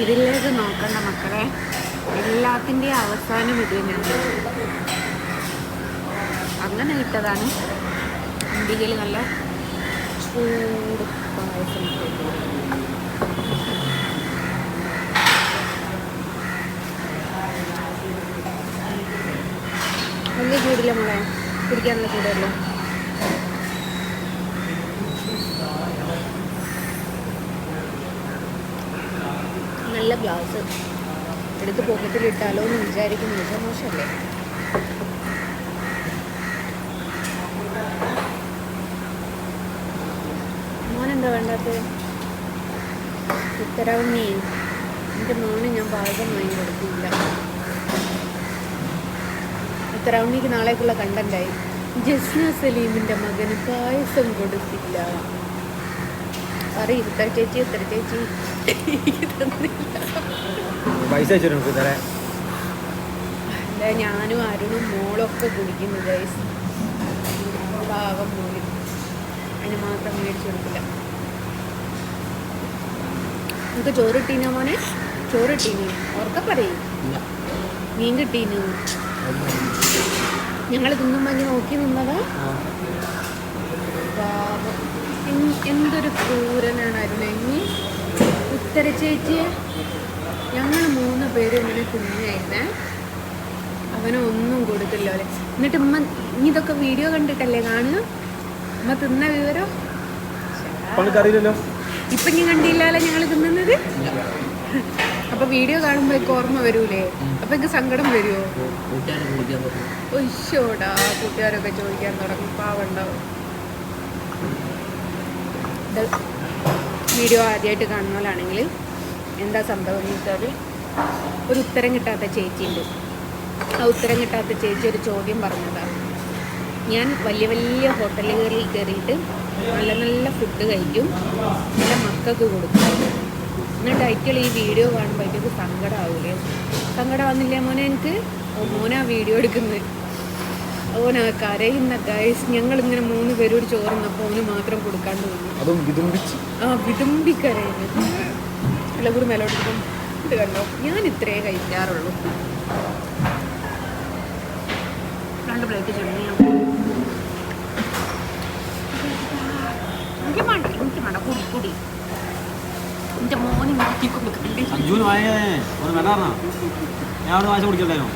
ഇതിലേക്ക് നോക്കണ്ട മക്കളെ, എല്ലാത്തിൻ്റെയും അവസാനം ഇത് തന്നെയാണ്. അങ്ങനെ ഇട്ടതാണ്. അന്തികയിൽ നല്ല ചൂട് പായസം. വലിയ ചൂടില്ല മോളെ, കുടിക്കാനുള്ള ചൂടല്ലോ. നല്ല ഗ്ലാസ് എടുത്ത് പോക്കറ്റിലിട്ടാലോ എന്ന് വിചാരിക്കുന്നു. പക്ഷേ മോശമല്ലേ? മോനെന്താ വേണ്ടത്? ഉത്തരവുണ്ണി എൻ്റെ മോന് ഞാൻ പാകം വാങ്ങി കൊടുക്കില്ല. ഉത്തരവുണ്ണിക്ക് നാളേക്കുള്ള കണ്ടന്റായി. ജസ്ന സലീമിൻ്റെ മകന് പായസം കൊടുത്തില്ല. പറയും ഉത്തര ചേച്ചി, ഉത്തര ചേച്ചി അല്ല, ഞാനും അരുണും മോളൊക്കെ കുടിക്കുന്നു ഗൈസ്. പാവം മോളി, അതിന് മാത്രം മേടിച്ചു കൊടുക്കില്ല. നമുക്ക് ചോറ് കിട്ടീനോ മോനെ? ചോറ് കിട്ടീനോ? ഓർക്ക പറയും. മീൻ കിട്ടീനോ? ഞങ്ങൾ തിന്നുമ്പോൾ ഇങ്ങനെ നോക്കി നിന്നതാ. പാവം, എന്തൊരു ക്രൂരനാണ് അരുണി. ഉത്തര ചേച്ചിയെ ഞങ്ങൾ 3 പേര് ഇങ്ങനെ കുഞ്ഞായിരുന്നേ, അവനെ ഒന്നും കൊടുത്തില്ല അല്ലേ. എന്നിട്ട് ഉമ്മ ഇതൊക്കെ വീഡിയോ കണ്ടിട്ടല്ലേ കാണുക? ഉമ്മ തിന്ന വിവരം ഇപ്പൊ ഞാൻ കണ്ടില്ലല്ലോ ഞങ്ങൾ തിന്നുന്നത്. അപ്പൊ വീഡിയോ കാണുമ്പോ ഓർമ്മ വരൂലേ? അപ്പൊ എനിക്ക് സങ്കടം വരുമോ? ഒയ്യോടാ, കൂട്ടുകാരൊക്കെ ചോദിക്കാൻ തുടങ്ങും. പാവുണ്ടാവും. വീഡിയോ ആദ്യമായിട്ട് കാണുന്നവരാണെങ്കിൽ എന്താ സംഭവം എന്ന് വെച്ചാൽ, ഒരു ഉത്തരം കിട്ടാത്ത ചേച്ചിയുണ്ട്. ആ ഉത്തരം കിട്ടാത്ത ചേച്ചി ഒരു ചോദ്യം പറഞ്ഞതാണ്. ഞാൻ വലിയ വലിയ ഹോട്ടലുകളിൽ കയറിയിട്ട് നല്ല നല്ല ഫുഡ് കഴിക്കും, എൻ്റെ മക്കൾക്ക് കൊടുക്കും. എന്നിട്ട് അയറ്റുകൾ ഈ വീഡിയോ കാണുമ്പോൾ എനിക്ക് സങ്കടമാവൂലേ? സങ്കടം വന്നില്ലേ മോനെ? എനിക്ക് മോനാ വീഡിയോ എടുക്കുന്നത്. ഓനാ കരയുന്ന ഗൈസ്. ഞങ്ങളിങ്ങനെ 3 പേരോട് ചോറുന്നപ്പോൾ ഓന് മാത്രം കൊടുക്കാണ്ട് വന്നു. വിതുമ്പിക്കരയുന്നു. എല്ലാം കൂടി മേലോട്ട് ഇത് കണ്ടോ? ഞാൻ ഇത്രേ കഴിക്കാറുള്ളൂ. 2 പ്ലേറ്റ് ചെമ്മീൻ. എനിക്ക് വേണ്ട കുടി. എൻ്റെ മോന് മാറ്റി കൊടുക്കണ്ടേ? ഞാൻ വാങ്ങിച്ചു കുടിക്കണ്ടായിരുന്നു.